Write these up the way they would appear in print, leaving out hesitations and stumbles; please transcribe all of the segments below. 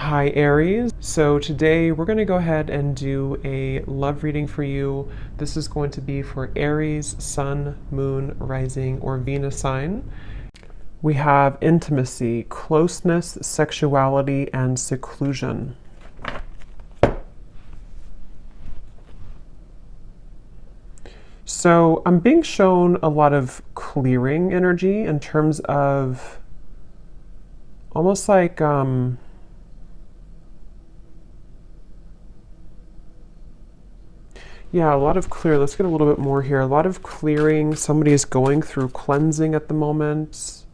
Hi Aries. So today we're going to go ahead and do a love reading for you. This is going to be for Aries, Sun, Moon, Rising, or Venus sign. We have intimacy, closeness, sexuality, and seclusion. So I'm being shown a lot of clearing energy in terms of almost like yeah, a lot of clear. Let's get a little bit more here. A lot of clearing. Somebody is going through cleansing at the moment.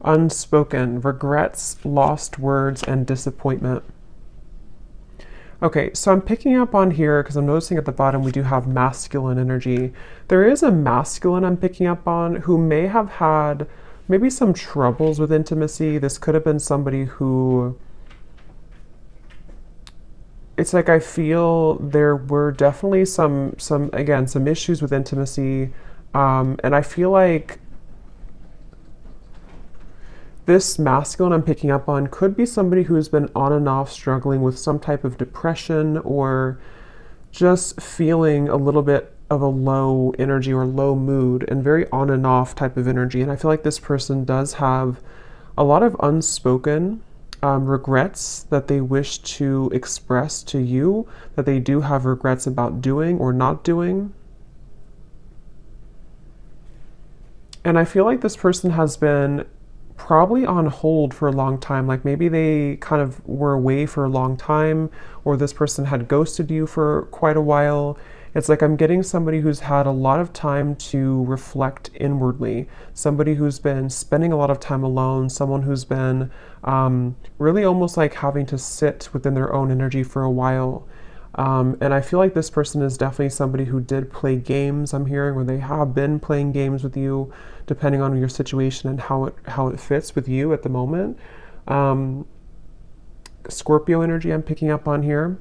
Unspoken, regrets, lost words, and disappointment. Okay, so I'm picking up on here because I'm noticing at the bottom we do have masculine energy. There is a masculine I'm picking up on who may have had maybe some troubles with intimacy. This could have been somebody who, it's like I feel there were definitely some issues with intimacy, and I feel like this masculine I'm picking up on could be somebody who has been on and off struggling with some type of depression or just feeling a little bit of a low energy or low mood and very on and off type of energy. And I feel like this person does have a lot of unspoken regrets that they wish to express to you, that they do have regrets about doing or not doing. And I feel like this person has been probably on hold for a long time. Like maybe they kind of were away for a long time, or this person had ghosted you for quite a while. It's like I'm getting somebody who's had a lot of time to reflect inwardly, somebody who's been spending a lot of time alone, someone who's been really almost like having to sit within their own energy for a while. And I feel like this person is definitely somebody who did play games, I'm hearing, or they have been playing games with you, depending on your situation and how it fits with you at the moment. Scorpio energy I'm picking up on here.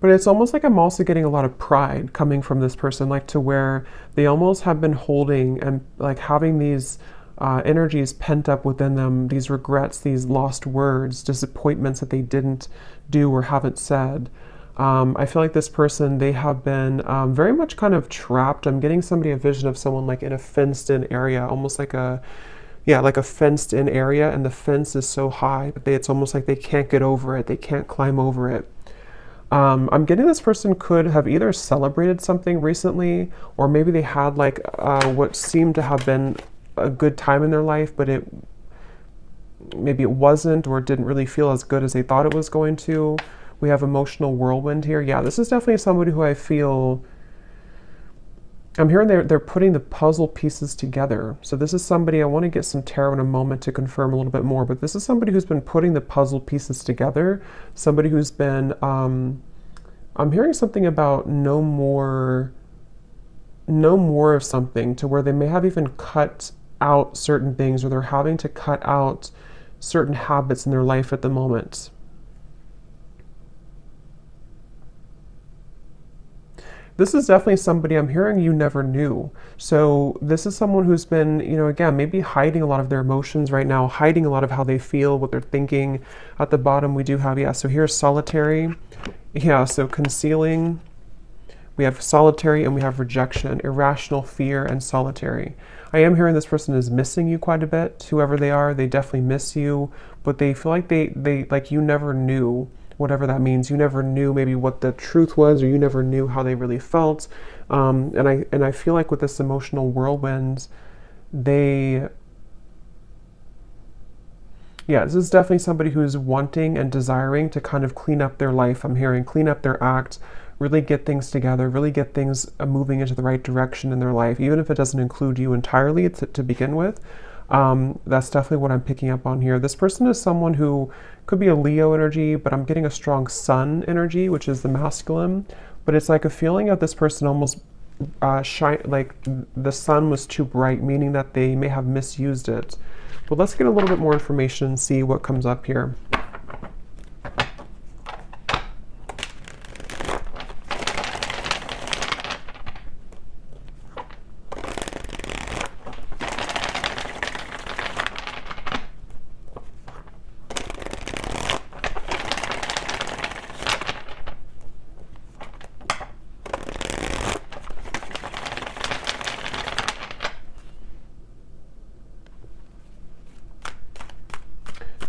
But it's almost like I'm also getting a lot of pride coming from this person, like to where they almost have been holding and like having these energies pent up within them, these regrets, these lost words, disappointments that they didn't do or haven't said. I feel like this person, they have been very much kind of trapped. I'm getting a vision of someone like in a fenced in area, almost like like a fenced in area, and the fence is so high, but it's almost like they can't get over it. They can't climb over it. I'm getting this person could have either celebrated something recently, or maybe they had like what seemed to have been a good time in their life, but maybe it wasn't, or it didn't really feel as good as they thought it was going to. We have emotional whirlwind here. Yeah, this is definitely somebody who I feel, I'm hearing they're putting the puzzle pieces together. So this is somebody, I want to get some tarot in a moment to confirm a little bit more, but this is somebody who's been putting the puzzle pieces together. Somebody who's been, I'm hearing something about no more of something, to where they may have even cut out certain things, or they're having to cut out certain habits in their life at the moment. This is definitely somebody I'm hearing you never knew. So this is someone who's been, again, maybe hiding a lot of their emotions right now, hiding a lot of how they feel, what they're thinking. At the bottom we do have, so here's solitary. Yeah, so concealing. We have solitary, and we have rejection, irrational fear, and solitary. I am hearing this person is missing you quite a bit. Whoever they are, they definitely miss you, but they feel like they like you never knew, whatever that means. You never knew maybe what the truth was, or you never knew how they really felt. And I feel like with this emotional whirlwind, this is definitely somebody who's wanting and desiring to kind of clean up their life. I'm hearing clean up their act, really get things together, really get things moving into the right direction in their life, even if it doesn't include you entirely to begin with. That's definitely what I'm picking up on here. This person is someone who could be a Leo energy, but I'm getting a strong Sun energy, which is the masculine. But it's like a feeling of this person almost like the sun was too bright, meaning that they may have misused it. But let's get a little bit more information and see what comes up here.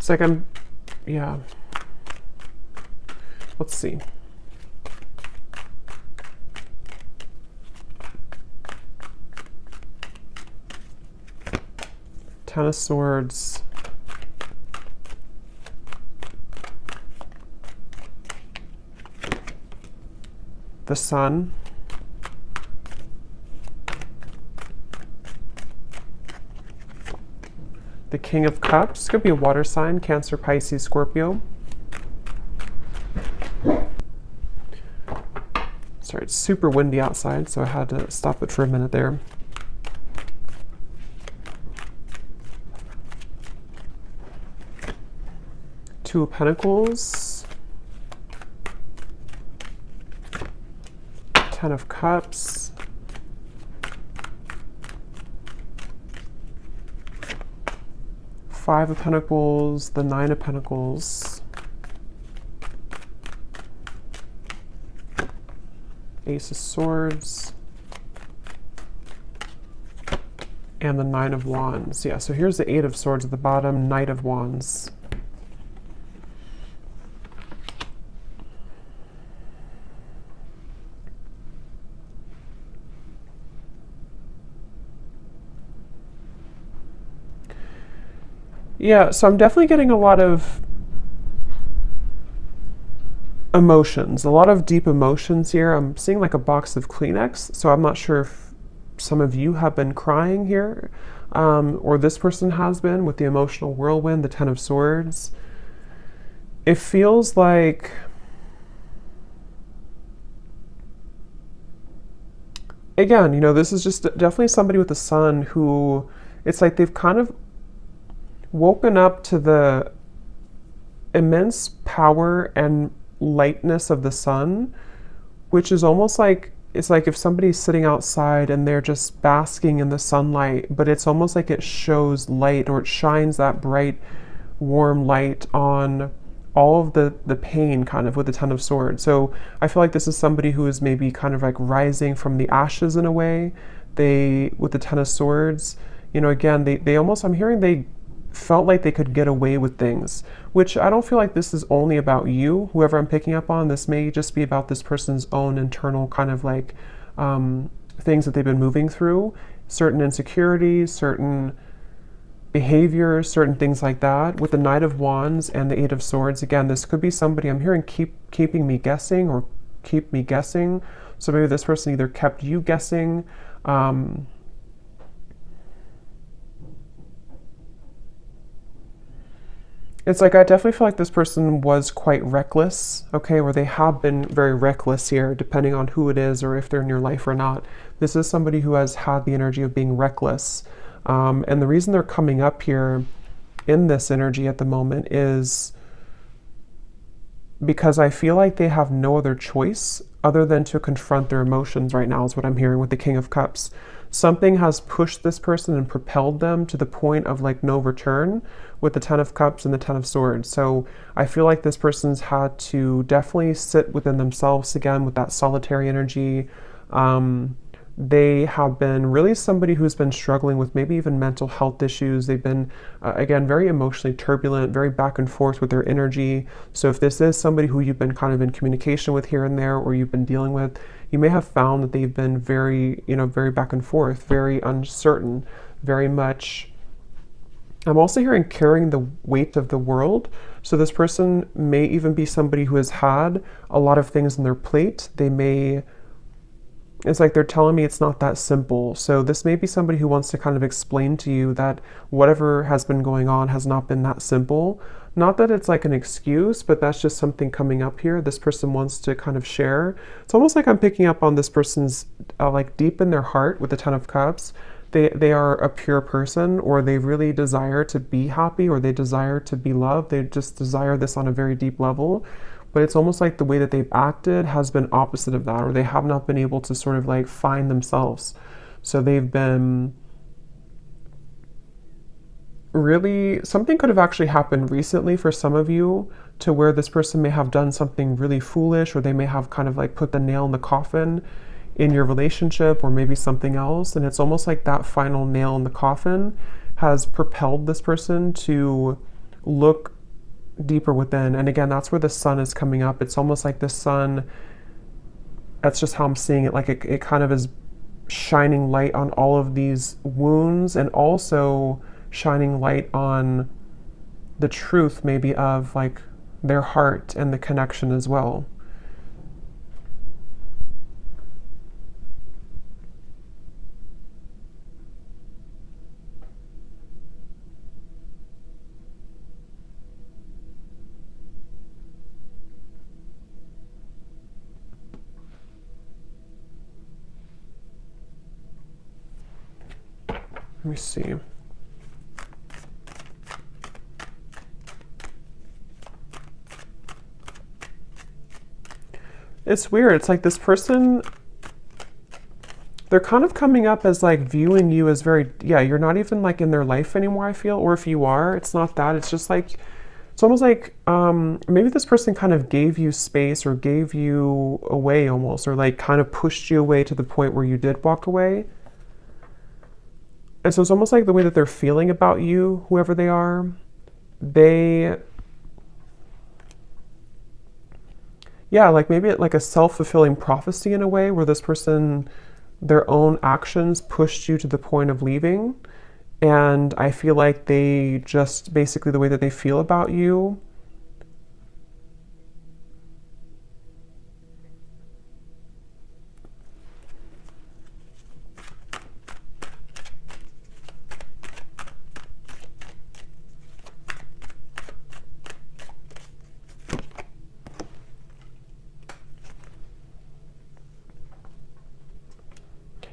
It's like I'm, yeah. Let's see. Ten of Swords. The Sun. The King of Cups. Could be a water sign, Cancer, Pisces, Scorpio. Sorry, it's super windy outside, so I had to stop it for a minute there. Two of Pentacles. Ten of Cups. Five of Pentacles, the Nine of Pentacles. Ace of Swords. And the Nine of Wands. Yeah, so here's the Eight of Swords at the bottom, Knight of Wands. Yeah, so I'm definitely getting a lot of emotions, a lot of deep emotions here. I'm seeing like a box of Kleenex, so I'm not sure if some of you have been crying here, or this person has been with the emotional whirlwind, the Ten of Swords. It feels like again, you know, this is just definitely somebody with the Sun who it's like they've kind of woken up to the immense power and lightness of the sun, which is almost like, it's like if somebody's sitting outside and they're just basking in the sunlight, but it's almost like it shows light, or it shines that bright, warm light on all of the pain kind of with the Ten of Swords. So I feel like this is somebody who is maybe kind of like rising from the ashes in a way. They, with the Ten of Swords, you know, again, they almost, I'm hearing they felt like they could get away with things, which I don't feel like this is only about you, whoever I'm picking up on. This may just be about this person's own internal kind of like things that they've been moving through, certain insecurities, certain behaviors, certain things like that. With the Knight of Wands and the Eight of Swords, again, this could be somebody, I'm hearing keeping me guessing, or keep me guessing. So maybe this person either kept you guessing, it's like I definitely feel like this person was quite reckless, okay, or they have been very reckless here, depending on who it is or if they're in your life or not. This is somebody who has had the energy of being reckless. And the reason they're coming up here in this energy at the moment is because I feel like they have no other choice other than to confront their emotions right now, is what I'm hearing with the King of Cups. Something has pushed this person and propelled them to the point of like no return with the Ten of Cups and the Ten of Swords. So I feel like this person's had to definitely sit within themselves again with that solitary energy. They have been really somebody who's been struggling with maybe even mental health issues. They've been, again, very emotionally turbulent, very back and forth with their energy. So if this is somebody who you've been kind of in communication with here and there, or you've been dealing with, you may have found that they've been very, you know, very back and forth, very uncertain, very much. I'm also hearing carrying the weight of the world. So this person may even be somebody who has had a lot of things on their plate. They may, it's like they're telling me it's not that simple. So this may be somebody who wants to kind of explain to you that whatever has been going on has not been that simple. Not that it's like an excuse, but that's just something coming up here. This person wants to kind of share. It's almost like I'm picking up on this person's like deep in their heart with the Ten of Cups. They are a pure person, or they really desire to be happy, or they desire to be loved. They just desire this on a very deep level. But it's almost like the way that they've acted has been opposite of that, or they have not been able to sort of like find themselves. So they've been really, something could have actually happened recently for some of you, to where this person may have done something really foolish, or they may have kind of like put the nail in the coffin in your relationship, or maybe something else. And it's almost like that final nail in the coffin has propelled this person to look deeper within. And again, that's where the sun is coming up. It's almost like the sun, that's just how I'm seeing it. Like it kind of is shining light on all of these wounds, and also shining light on the truth maybe of like their heart and the connection as well. Let me see. It's weird. It's like this person, they're kind of coming up as like viewing you as very, yeah, you're not even like in their life anymore, I feel. Or if you are, it's not that. It's just like, it's almost like maybe this person kind of gave you space or gave you away almost, or like kind of pushed you away to the point where you did walk away. And so it's almost like the way that they're feeling about you, whoever they are, they, yeah, like maybe like a self-fulfilling prophecy in a way where this person, their own actions pushed you to the point of leaving. And I feel like they just basically the way that they feel about you.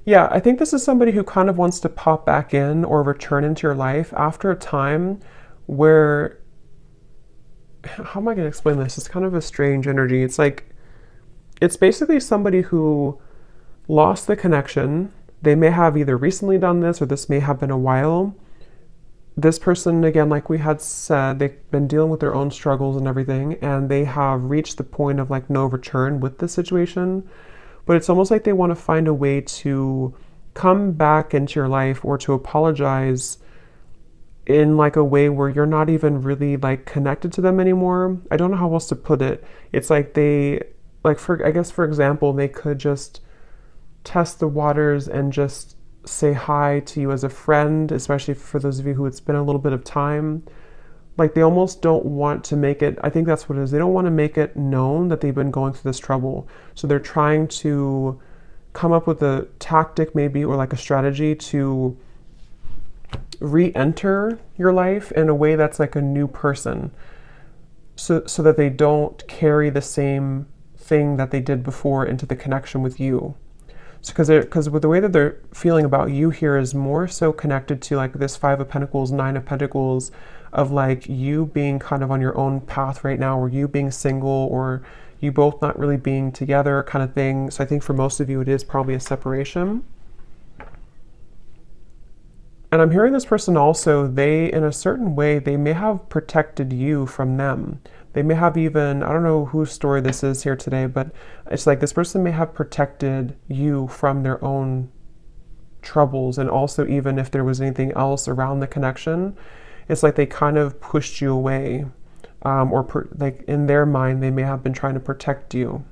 Yeah, I think this is somebody who kind of wants to pop back in or return into your life after a time where, how am I going to explain this? It's kind of a strange energy. It's like, it's basically somebody who lost the connection. They may have either recently done this or this may have been a while. This person, again, like we had said, they've been dealing with their own struggles and everything, and they have reached the point of like no return with the situation. But it's almost like they want to find a way to come back into your life or to apologize in like a way where you're not even really like connected to them anymore. I don't know how else to put it. It's like they, like for, I guess for example, they could just test the waters and just say hi to you as a friend, especially for those of you who it's been a little bit of time. Like they almost don't want to make it, I think that's what it is. They don't want to make it known that they've been going through this trouble. So they're trying to come up with a tactic maybe or like a strategy to re-enter your life in a way that's like a new person. So that they don't carry the same thing that they did before into the connection with you. So because with the way that they're feeling about you here is more so connected to like this Five of Pentacles, Nine of Pentacles, of like you being kind of on your own path right now, or you being single, or you both not really being together kind of thing. So I think for most of you it is probably a separation. And I'm hearing this person also, they, in a certain way, they may have protected you from them. They may have even, I don't know whose story this is here today, but it's like this person may have protected you from their own troubles. And also even if there was anything else around the connection, it's like they kind of pushed you away. Like in their mind, they may have been trying to protect you.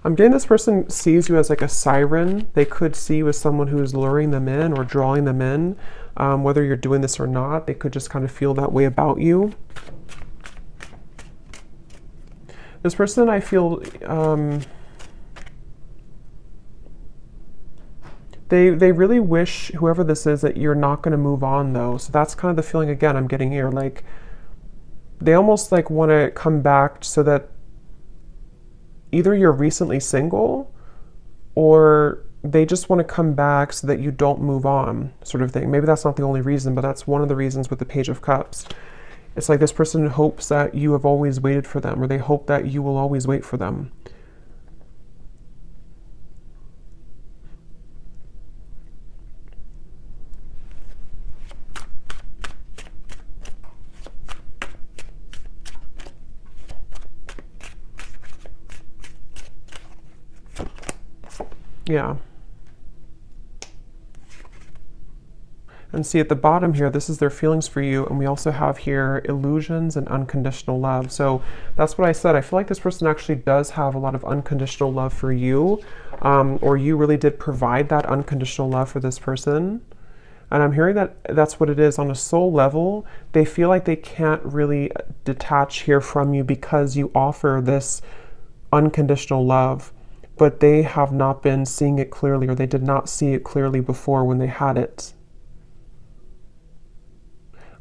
I'm getting this person sees you as like a siren. They could see you as someone who is luring them in or drawing them in. Whether you're doing this or not, they could just kind of feel that way about you. This person, I feel, they really wish, whoever this is, that you're not going to move on though. So that's kind of the feeling again I'm getting here. Like they almost like want to come back so that either you're recently single or they just want to come back so that you don't move on, sort of thing. Maybe that's not the only reason, but that's one of the reasons with the Page of Cups. It's like this person hopes that you have always waited for them, or they hope that you will always wait for them. Yeah. And see at the bottom here, this is their feelings for you. And we also have here illusions and unconditional love. So that's what I said. I feel like this person actually does have a lot of unconditional love for you, or you really did provide that unconditional love for this person. And I'm hearing that that's what it is. On a soul level, they feel like they can't really detach here from you because you offer this unconditional love, but they have not been seeing it clearly, or they did not see it clearly before when they had it.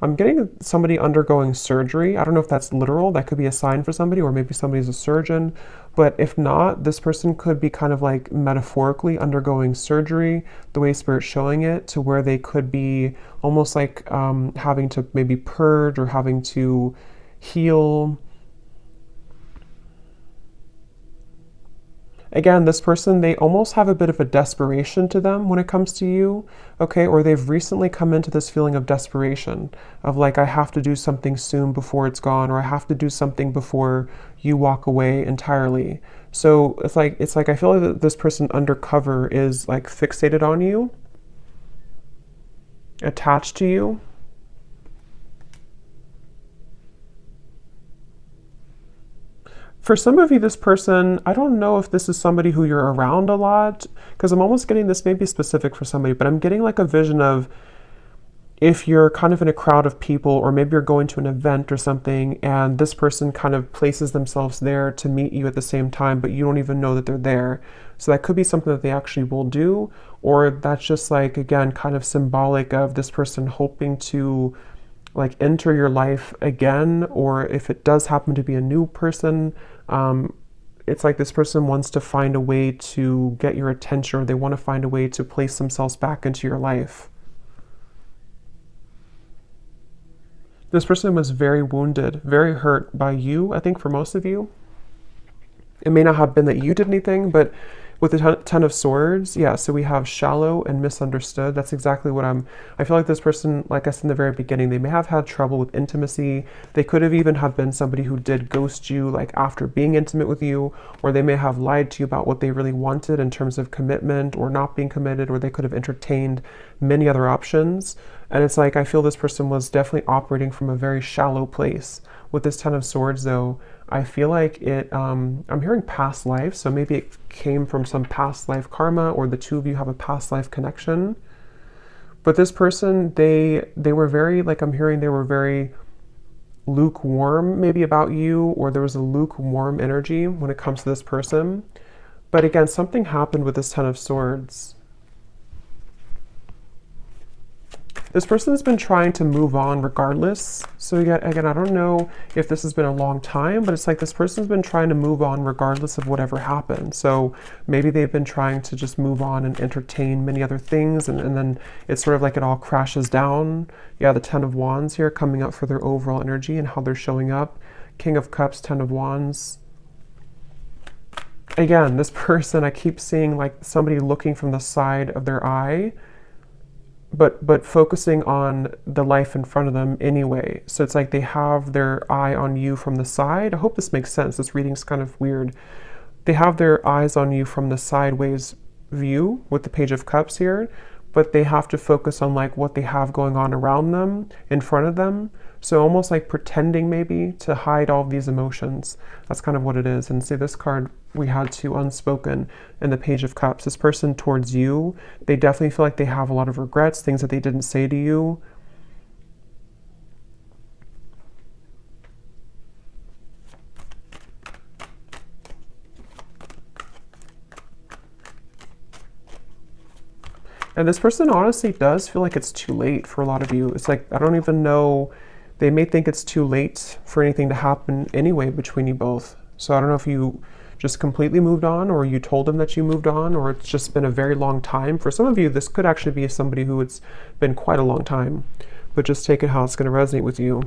I'm getting somebody undergoing surgery. I don't know if that's literal. That could be a sign for somebody, or maybe somebody's a surgeon. But if not, this person could be kind of like metaphorically undergoing surgery, the way Spirit's showing it, to where they could be almost like having to maybe purge or having to heal. Again, this person, they almost have a bit of a desperation to them when it comes to you, okay? Or they've recently come into this feeling of desperation, of like, I have to do something soon before it's gone, or I have to do something before you walk away entirely. So it's like I feel like that this person undercover is like fixated on you, attached to you. For some of you, this person, I don't know if this is somebody who you're around a lot, because I'm almost getting this, may be specific for somebody, but I'm getting like a vision of if you're kind of in a crowd of people, or maybe you're going to an event or something, and this person kind of places themselves there to meet you at the same time, but you don't even know that they're there. So that could be something that they actually will do, or that's just like, again, kind of symbolic of this person hoping to like enter your life again, or if it does happen to be a new person, it's like this person wants to find a way to get your attention, or they want to find a way to place themselves back into your life. This person was very wounded, very hurt by you, I think for most of you. It may not have been that you did anything, but with the Ten of Swords, yeah, so we have shallow and misunderstood. That's exactly what I feel like this person, like I said in the very beginning, they may have had trouble with intimacy. They could have even have been somebody who did ghost you, like after being intimate with you, or they may have lied to you about what they really wanted in terms of commitment or not being committed, or they could have entertained many other options. And it's like, I feel this person was definitely operating from a very shallow place. With this Ten of Swords, though, I feel like it, I'm hearing past life, so maybe it came from some past life karma, or the two of you have a past life connection. But this person, they were very, like I'm hearing they were very lukewarm maybe about you, or there was a lukewarm energy when it comes to this person. But again, something happened with this Ten of Swords. This person has been trying to move on regardless. So again, I don't know if this has been a long time, but it's like this person's been trying to move on regardless of whatever happened. So maybe they've been trying to just move on and entertain many other things, and then it's sort of like it all crashes down. Yeah, the Ten of Wands here coming up for their overall energy and how they're showing up. King of Cups, Ten of Wands. Again, this person, I keep seeing like somebody looking from the side of their eye, but focusing on the life in front of them anyway. So it's like they have their eye on you from the side. I hope this makes sense. This reading's kind of weird. They have their eyes on you from the sideways view with the Page of Cups here, but they have to focus on like what they have going on around them, in front of them. So almost like pretending maybe to hide all of these emotions. That's kind of what it is. And see, this card we had to unspoken in the Page of Cups. This person towards you, they definitely feel like they have a lot of regrets, things that they didn't say to you. And this person honestly does feel like it's too late for a lot of you. It's like, I don't even know, they may think it's too late for anything to happen anyway between you both. So I don't know if you just completely moved on, or you told them that you moved on, or it's just been a very long time. For some of you, this could actually be somebody who it's been quite a long time, but just take it how it's going to resonate with you.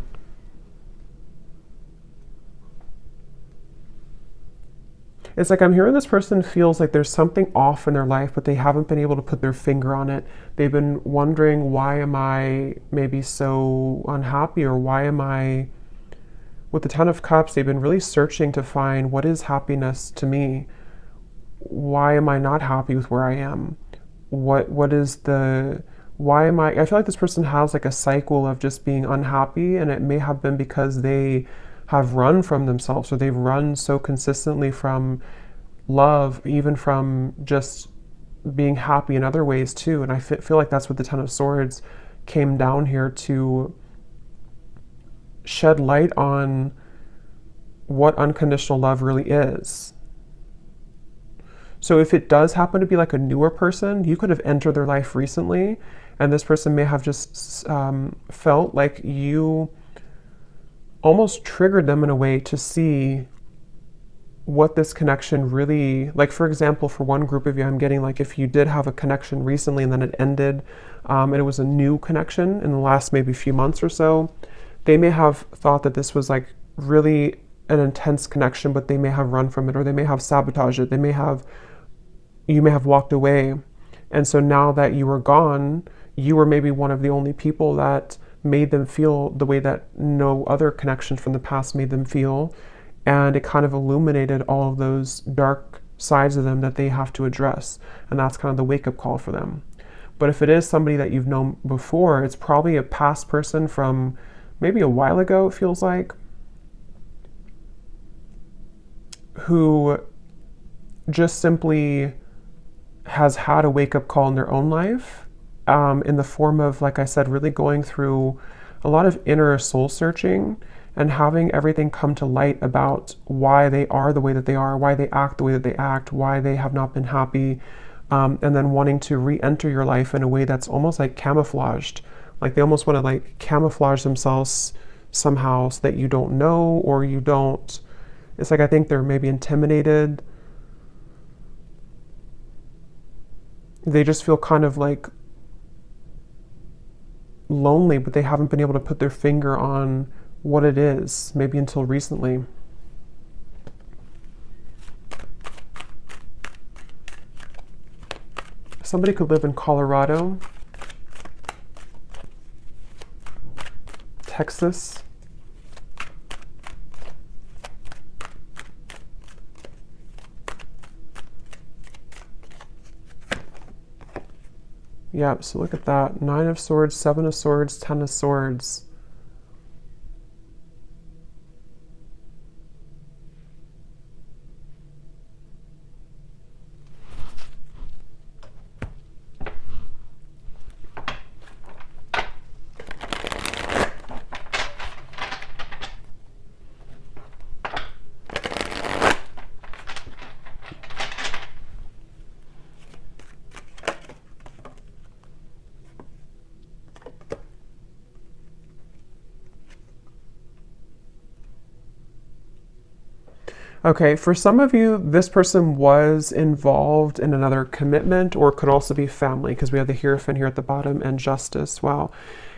It's like I'm hearing this person feels like there's something off in their life, but they haven't been able to put their finger on it. They've been wondering, why am I maybe so unhappy, or why am I... With the Ten of Cups, they've been really searching to find, what is happiness to me? Why am I not happy with where I am? What is the why am I feel like this person has like a cycle of just being unhappy, and it may have been because they have run from themselves, or they've run so consistently from love, even from just being happy in other ways too. And I feel like that's what the Ten of Swords came down here to shed light on, what unconditional love really is. So if it does happen to be like a newer person, you could have entered their life recently, and this person may have just felt like you almost triggered them in a way to see what this connection really, like for example, for one group of you, I'm getting like if you did have a connection recently and then it ended, and it was a new connection in the last maybe few months or so, they may have thought that this was like really an intense connection, but they may have run from it, or they may have sabotaged it. You may have walked away. And so now that you were gone, you were maybe one of the only people that made them feel the way that no other connections from the past made them feel. And it kind of illuminated all of those dark sides of them that they have to address. And that's kind of the wake-up call for them. But if it is somebody that you've known before, it's probably a past person from maybe a while ago, it feels like, who just simply has had a wake-up call in their own life, in the form of, like I said, really going through a lot of inner soul searching and having everything come to light about why they are the way that they are, why they act the way that they act, why they have not been happy, and then wanting to re-enter your life in a way that's almost like camouflaged. Like they almost want to like camouflage themselves somehow so that you don't know, or you don't, it's like I think they're maybe intimidated. They just feel kind of like lonely, but they haven't been able to put their finger on what it is, maybe until recently. Somebody could live in Colorado, Texas, yeah, so look at that. 9 of Swords, 7 of Swords, 10 of Swords. Okay, for some of you, this person was involved in another commitment, or could also be family, because we have the Hierophant here at the bottom and Justice. Wow.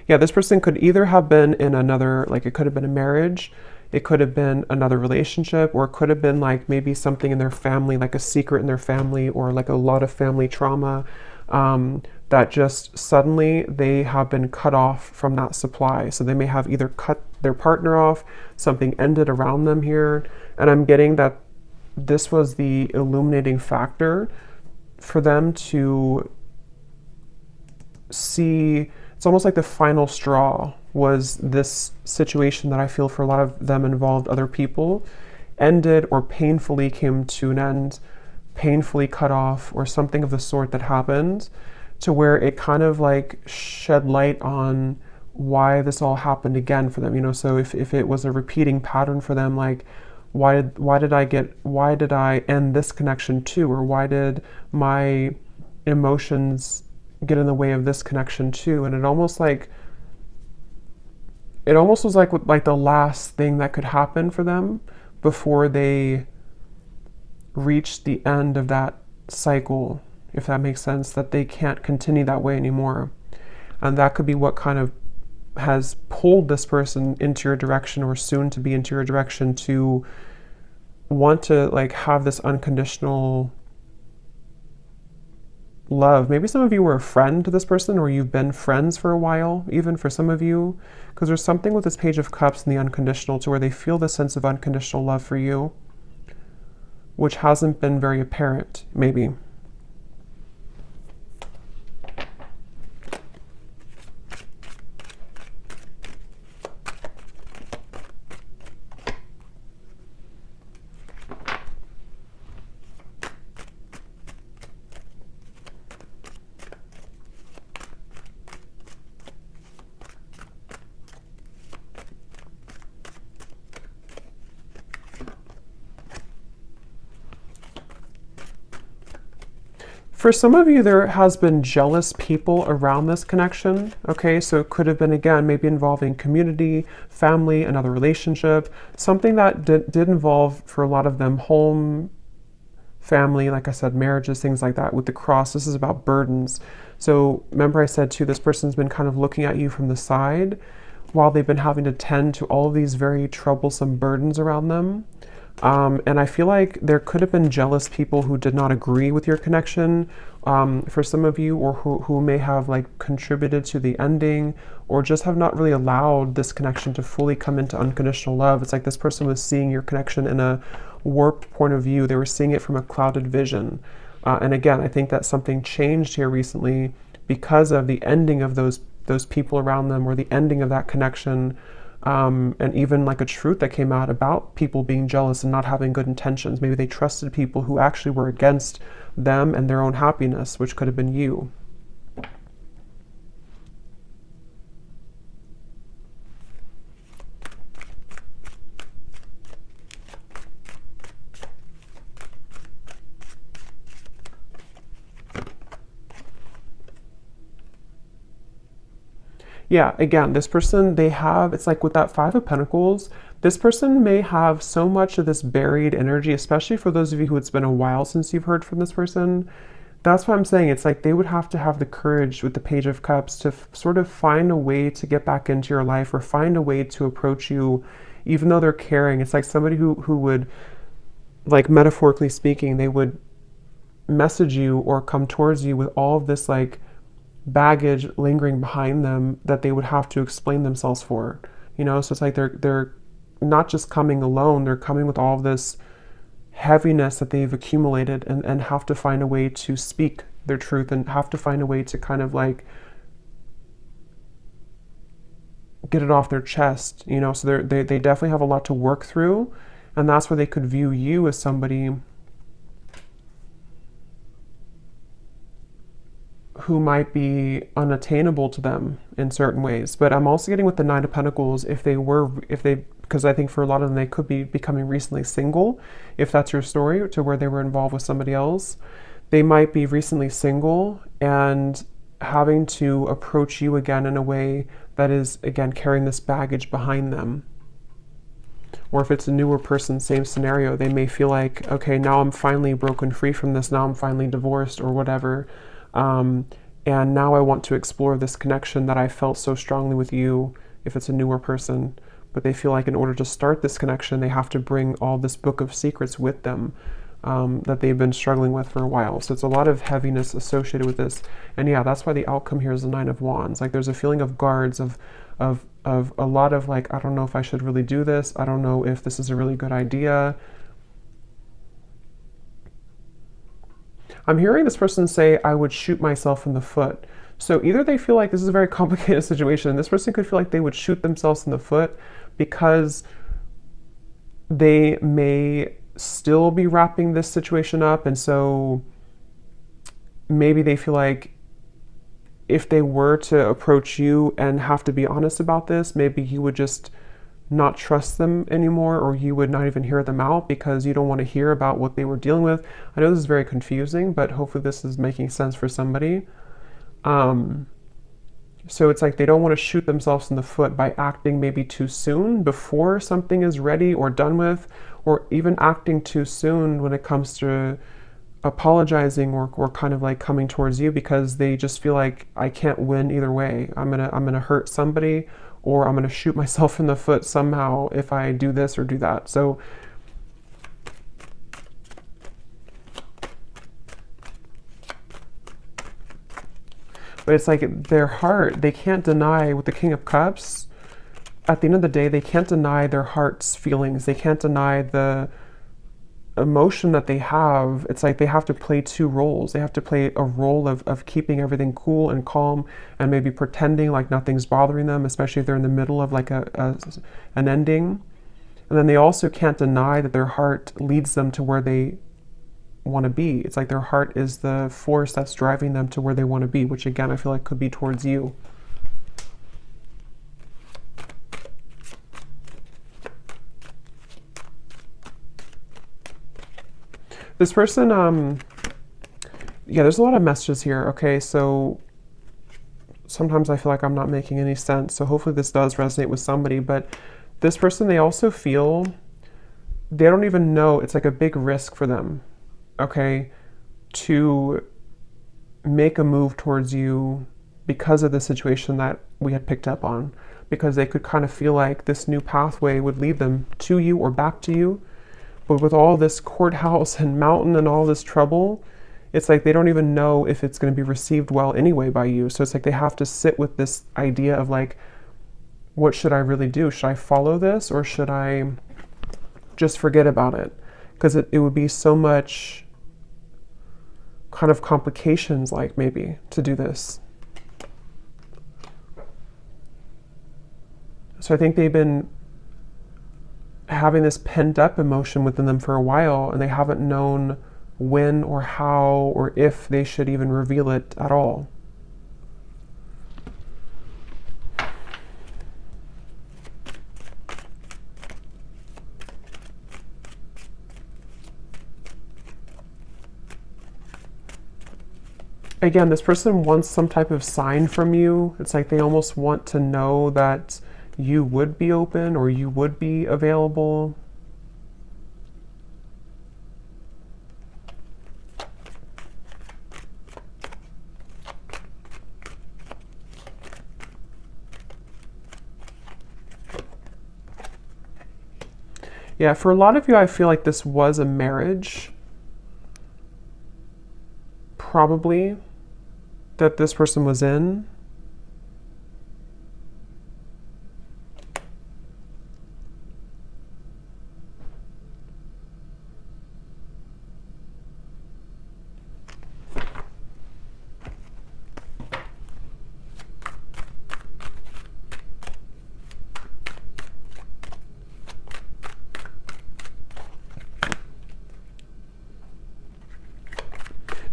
Yeah, this person could either have been in another, like it could have been a marriage, it could have been another relationship, or it could have been like maybe something in their family, like a secret in their family, or like a lot of family trauma, that just suddenly they have been cut off from that supply. So they may have either cut their partner off, something ended around them here. And I'm getting that this was the illuminating factor for them to see. It's almost like the final straw was this situation that I feel for a lot of them involved other people, ended or painfully came to an end, painfully cut off, or something of the sort that happened, to where it kind of like shed light on why this all happened again for them. You know, so if it was a repeating pattern for them, like why did I end this connection too? Or why did my emotions get in the way of this connection too? And it almost was like the last thing that could happen for them before they reached the end of that cycle, if that makes sense, that they can't continue that way anymore. And that could be what kind of has pulled this person into your direction, or soon to be into your direction, to want to like have this unconditional love. Maybe some of you were a friend to this person, or you've been friends for a while, even for some of you, because there's something with this Page of Cups and the unconditional to where they feel the sense of unconditional love for you, which hasn't been very apparent, maybe. For some of you, there has been jealous people around this connection, okay? So it could have been, again, maybe involving community, family, another relationship, something that did involve, for a lot of them, home, family, like I said, marriages, things like that. With the cross, this is about burdens. So remember I said too, this person's been kind of looking at you from the side while they've been having to tend to all of these very troublesome burdens around them. And I feel like there could have been jealous people who did not agree with your connection, for some of you, or who may have like contributed to the ending, or just have not really allowed this connection to fully come into unconditional love. It's like this person was seeing your connection in a warped point of view. They were seeing it from a clouded vision. And again, I think that something changed here recently because of the ending of those people around them, or the ending of that connection. And even like a truth that came out about people being jealous and not having good intentions. Maybe they trusted people who actually were against them and their own happiness, which could have been you. Yeah, again, this person, it's like with that Five of Pentacles, this person may have so much of this buried energy, especially for those of you who it's been a while since you've heard from this person. That's what I'm saying. It's like they would have to have the courage with the Page of Cups to sort of find a way to get back into your life, or find a way to approach you, even though they're caring. It's like somebody who would, like metaphorically speaking, they would message you or come towards you with all of this like baggage lingering behind them that they would have to explain themselves for, so it's like they're not just coming alone, they're coming with all of this heaviness that they've accumulated, and have to find a way to speak their truth, and have to find a way to kind of like get it off their chest, so they definitely have a lot to work through, and that's where they could view you as somebody who might be unattainable to them in certain ways. But I'm also getting with the Nine of Pentacles, because I think for a lot of them, they could be becoming recently single, if that's your story, to where they were involved with somebody else. They might be recently single and having to approach you again in a way that is, again, carrying this baggage behind them. Or if it's a newer person, same scenario, they may feel like, okay, now I'm finally broken free from this, now I'm finally divorced or whatever. And now I want to explore this connection that I felt so strongly with you, if it's a newer person. But they feel like in order to start this connection, they have to bring all this book of secrets with them, that they've been struggling with for a while. So it's a lot of heaviness associated with this. And yeah, that's why the outcome here is the Nine of Wands. Like there's a feeling of guards, of a lot of like, I don't know if I should really do this. I don't know if this is a really good idea. I'm hearing this person say, I would shoot myself in the foot. So either they feel like this is a very complicated situation, and this person could feel like they would shoot themselves in the foot because they may still be wrapping this situation up. And so maybe they feel like if they were to approach you and have to be honest about this, maybe you would just not trust them anymore, or you would not even hear them out because you don't want to hear about what they were dealing with. I know this is very confusing, but hopefully this is making sense for somebody. So it's like they don't want to shoot themselves in the foot by acting maybe too soon before something is ready or done with, or even acting too soon when it comes to apologizing or kind of like coming towards you, because they just feel like I can't win either way. I'm gonna hurt somebody, or I'm gonna shoot myself in the foot somehow if I do this or do that. So but it's like their heart, they can't deny, with the King of Cups, at the end of the day, they can't deny their heart's feelings. They can't deny the emotion that they have. It's like they have to play two roles. They have to play a role of keeping everything cool and calm, and maybe pretending like nothing's bothering them, especially if they're in the middle of like an ending. And then they also can't deny that their heart leads them to where they want to be. It's like their heart is the force that's driving them to where they want to be, which again, I feel like could be towards you. This person, yeah, there's a lot of messages here. Okay, so sometimes I feel like I'm not making any sense. So hopefully this does resonate with somebody. But this person, they also feel, they don't even know, it's like a big risk for them, okay, to make a move towards you because of the situation that we had picked up on. Because they could kind of feel like this new pathway would lead them to you or back to you. But with all this courthouse and mountain and all this trouble, it's like they don't even know if it's going to be received well anyway by you. So it's like they have to sit with this idea of like, what should I really do? Should I follow this or should I just forget about it? Because it would be so much kind of complications, like maybe, to do this. So I think they've been having this pent up emotion within them for a while, and they haven't known when or how or if they should even reveal it at all. Again, this person wants some type of sign from you. It's like they almost want to know that you would be open or you would be available. Yeah, for a lot of you, I feel like this was a marriage, probably, that this person was in.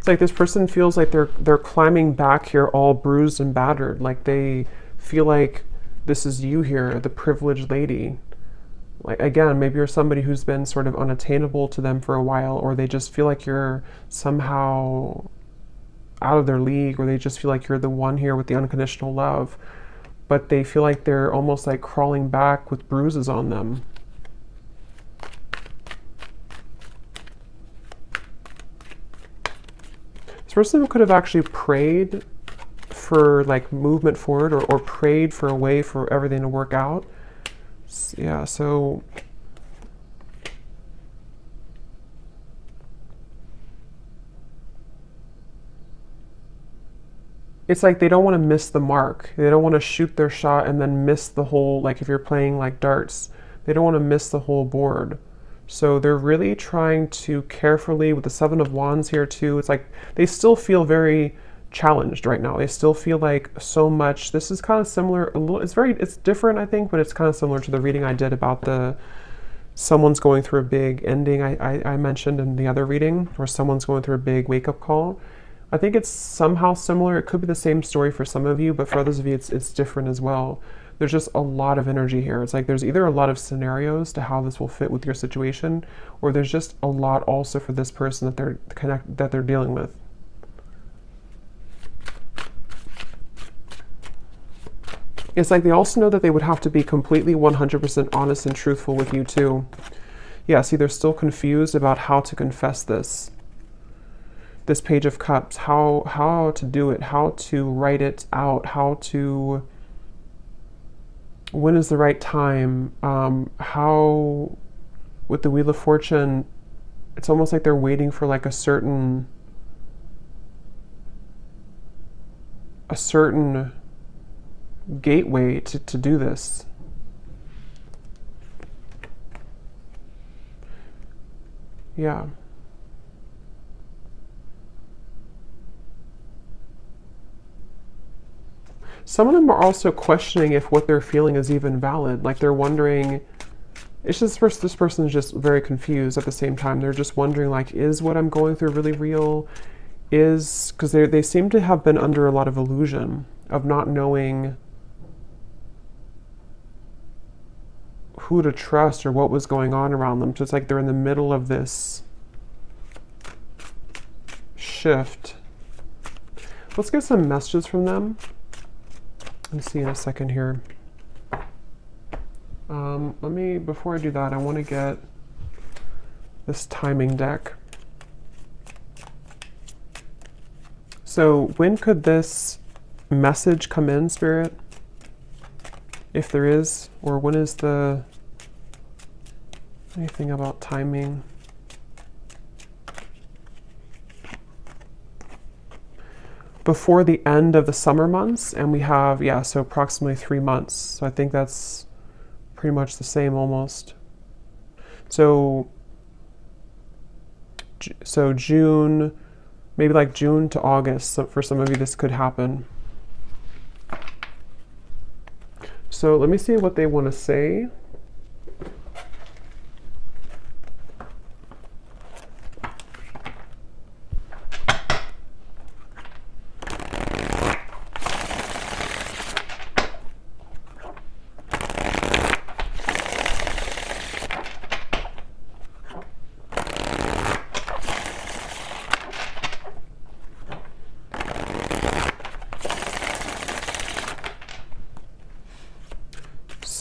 Like this person feels like they're climbing back here all bruised and battered. Like they feel like this is you here, the privileged lady. Like again, maybe you're somebody who's been sort of unattainable to them for a while, or they just feel like you're somehow out of their league, or they just feel like you're the one here with the unconditional love. But they feel like they're almost like crawling back with bruises on them. This person could have actually prayed for like movement forward, or prayed for a way for everything to work out. Yeah, so it's like they don't want to miss the mark. They don't want to shoot their shot and then miss the whole, like if you're playing like darts, they don't want to miss the whole board. So they're really trying to carefully, with the Seven of Wands here too, it's like they still feel very challenged right now. They still feel like so much, this is kind of similar, a little, it's different I think, but it's kind of similar to the reading I did about someone's going through a big ending I mentioned in the other reading, where someone's going through a big wake-up call. I think it's somehow similar. It could be the same story for some of you, but for others of you, it's different as well. There's just a lot of energy here. It's like there's either a lot of scenarios to how this will fit with your situation, or there's just a lot also for this person that they're dealing with. It's like they also know that they would have to be completely 100% honest and truthful with you too. Yeah, see, they're still confused about how to confess this. This Page of Cups, how to do it, how to write it out, when is the right time, how, with the Wheel of Fortune, it's almost like they're waiting for like a certain gateway to do this. Yeah. Some of them are also questioning if what they're feeling is even valid. Like they're wondering, it's just this person's just very confused at the same time. They're just wondering like, is what I'm going through really real? Because they seem to have been under a lot of illusion of not knowing who to trust or what was going on around them. So it's like they're in the middle of this shift. Let's get some messages from them. Let me see in a second here. Before I do that, I want to get this timing deck. So when could this message come in, Spirit? If there is, or when is the, anything about timing? Before the end of the summer months, and we have, yeah, so approximately 3 months. So I think that's pretty much the same almost. So June, maybe like June to August. So for some of you, this could happen. So let me see what they want to say.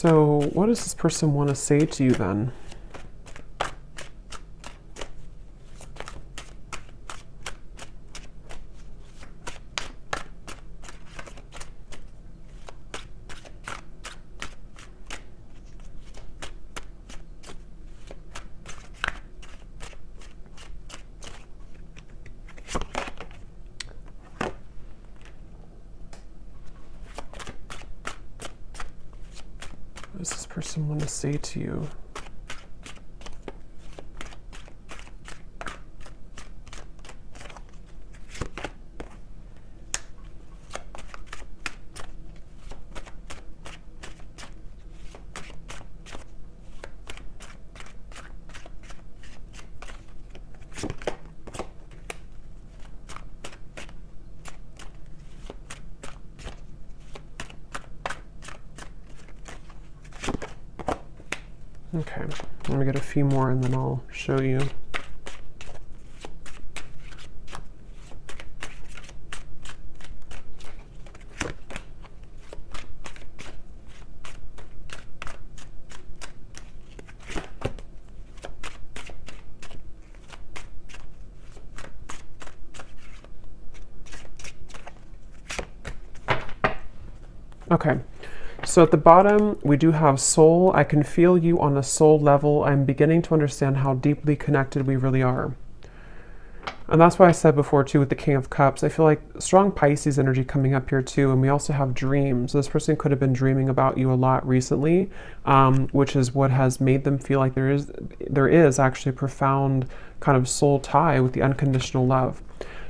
So what does this person want to say to you then? What does this person want to say to you? Okay, let me get a few more and then I'll show you. Okay. So at the bottom, we do have soul. I can feel you on a soul level. I'm beginning to understand how deeply connected we really are. And that's why I said before too with the King of Cups, I feel like strong Pisces energy coming up here too. And we also have dreams. This person could have been dreaming about you a lot recently, which is what has made them feel like there is actually a profound kind of soul tie with the unconditional love.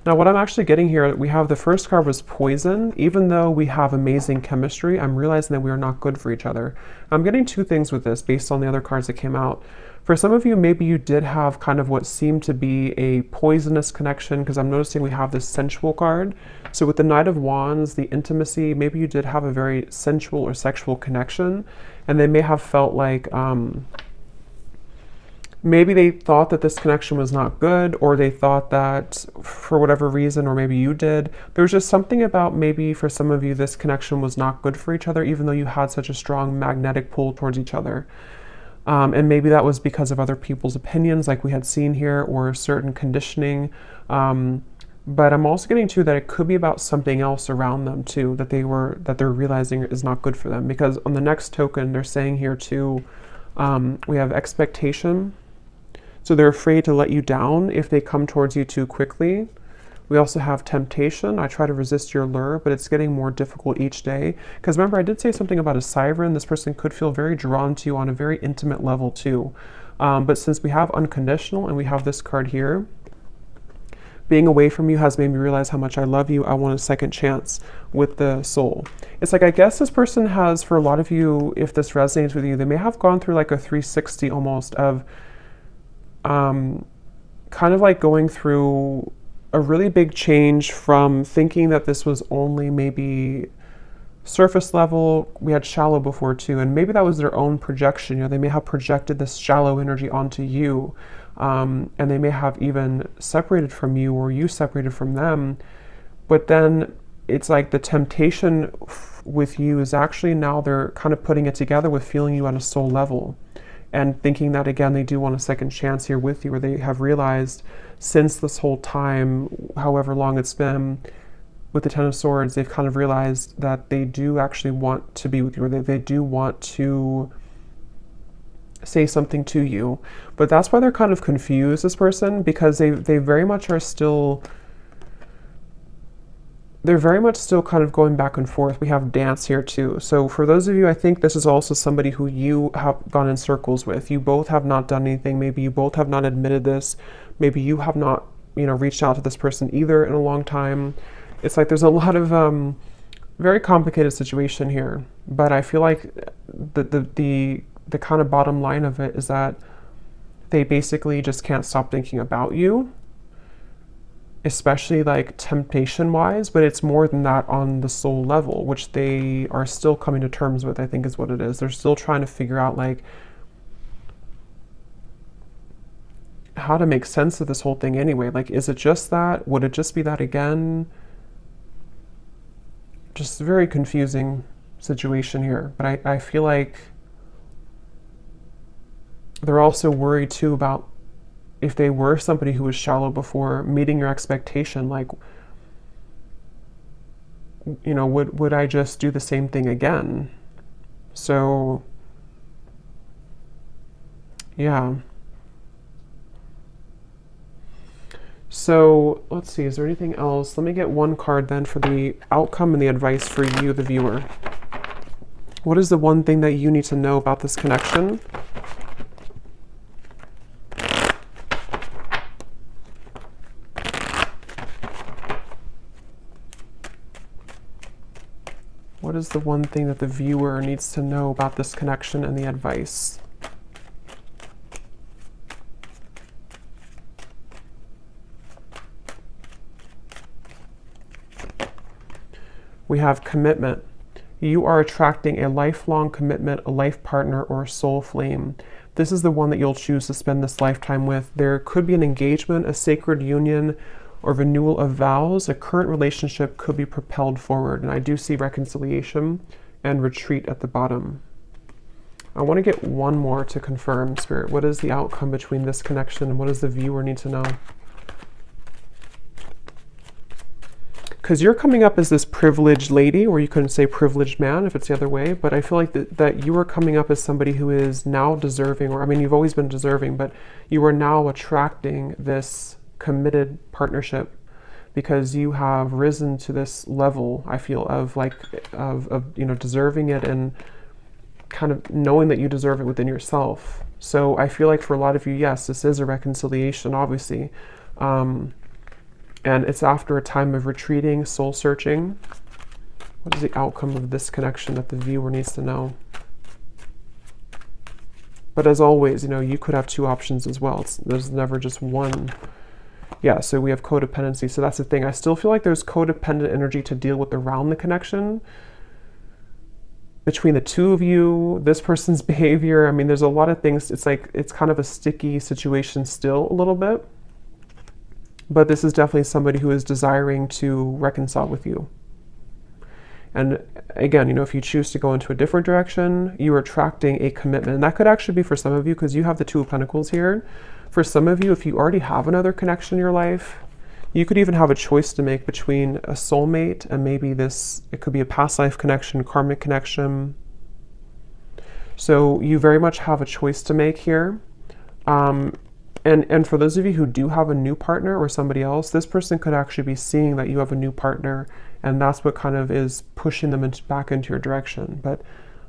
Now, what I'm actually getting here, we have the first card was poison. Even though we have amazing chemistry, I'm realizing that we are not good for each other. I'm getting two things with this based on the other cards that came out. For some of you, maybe you did have kind of what seemed to be a poisonous connection, because I'm noticing we have this sensual card. So with the Knight of Wands, the intimacy, maybe you did have a very sensual or sexual connection, and they may have felt like, maybe they thought that this connection was not good, or they thought that for whatever reason, or maybe you did, there was just something about maybe for some of you this connection was not good for each other, even though you had such a strong magnetic pull towards each other. And maybe that was because of other people's opinions like we had seen here, or certain conditioning. But I'm also getting to that it could be about something else around them too, that they're realizing is not good for them. Because on the next token, they're saying here too, we have expectation. So they're afraid to let you down if they come towards you too quickly. We also have temptation. I try to resist your lure, but it's getting more difficult each day. Because remember, I did say something about a siren. This person could feel very drawn to you on a very intimate level too. But since we have unconditional and we have this card here, being away from you has made me realize how much I love you. I want a second chance with the soul. It's like, I guess this person has, for a lot of you, if this resonates with you, they may have gone through like a 360 almost of kind of like going through a really big change from thinking that this was only maybe surface level. We had shallow before too, and maybe that was their own projection. You know, they may have projected this shallow energy onto you, and they may have even separated from you, or you separated from them. But then it's like the temptation with you is actually now they're kind of putting it together with feeling you on a soul level and thinking that, again, they do want a second chance here with you, or they have realized since this whole time, however long it's been, with the Ten of Swords, they've kind of realized that they do actually want to be with you, or they do want to say something to you. But that's why they're kind of confused, this person, because they very much are still, they're very much still kind of going back and forth. We have dance here too. So for those of you, I think this is also somebody who you have gone in circles with. You both have not done anything. Maybe you both have not admitted this. Maybe you have not, reached out to this person either in a long time. It's like there's a lot of very complicated situation here. But I feel like the kind of bottom line of it is that they basically just can't stop thinking about you, especially like temptation wise, but it's more than that on the soul level, which they are still coming to terms with, I think is what it is. They're still trying to figure out like how to make sense of this whole thing anyway. Like, is it just that? Would it just be that again? Just a very confusing situation here. But I feel like they're also worried too about if they were somebody who was shallow before, meeting your expectation, like, would I just do the same thing again? So, yeah. So, let's see, is there anything else? Let me get one card then for the outcome and the advice for you, the viewer. What is the one thing that you need to know about this connection? What is the one thing that the viewer needs to know about this connection and the advice? We have commitment. You are attracting a lifelong commitment, a life partner, or a soul flame. This is the one that you'll choose to spend this lifetime with. There could be an engagement, a sacred union, or renewal of vows. A current relationship could be propelled forward. And I do see reconciliation and retreat at the bottom. I want to get one more to confirm, Spirit. What is the outcome between this connection and what does the viewer need to know? Because you're coming up as this privileged lady, or you couldn't say privileged man if it's the other way, but I feel like that you are coming up as somebody who is now deserving, or I mean, you've always been deserving, but you are now attracting this committed partnership because you have risen to this level, I feel, of deserving it and kind of knowing that you deserve it within yourself. So I feel like for a lot of you, yes, this is a reconciliation, obviously. And it's after a time of retreating, soul searching. What is the outcome of this connection that the viewer needs to know? But as always, you could have two options as well. There's never just one. Yeah, so we have codependency. So that's the thing. I still feel like there's codependent energy to deal with around the connection between the two of you, this person's behavior. I mean, there's a lot of things. It's like, it's kind of a sticky situation still a little bit. But this is definitely somebody who is desiring to reconcile with you. And again, if you choose to go into a different direction, you are attracting a commitment. And that could actually be for some of you, because you have the Two of Pentacles here. For some of you, if you already have another connection in your life, you could even have a choice to make between a soulmate and maybe it could be a past life connection, karmic connection. So you very much have a choice to make here. And for those of you who do have a new partner or somebody else, this person could actually be seeing that you have a new partner, and that's what kind of is pushing them back into your direction. But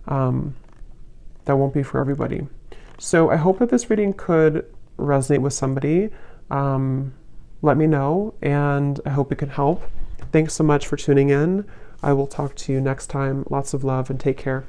that won't be for everybody. So I hope that this reading could resonate with somebody. Let me know, and I hope it can help. Thanks so much for tuning in. I will talk to you next time. Lots of love and take care.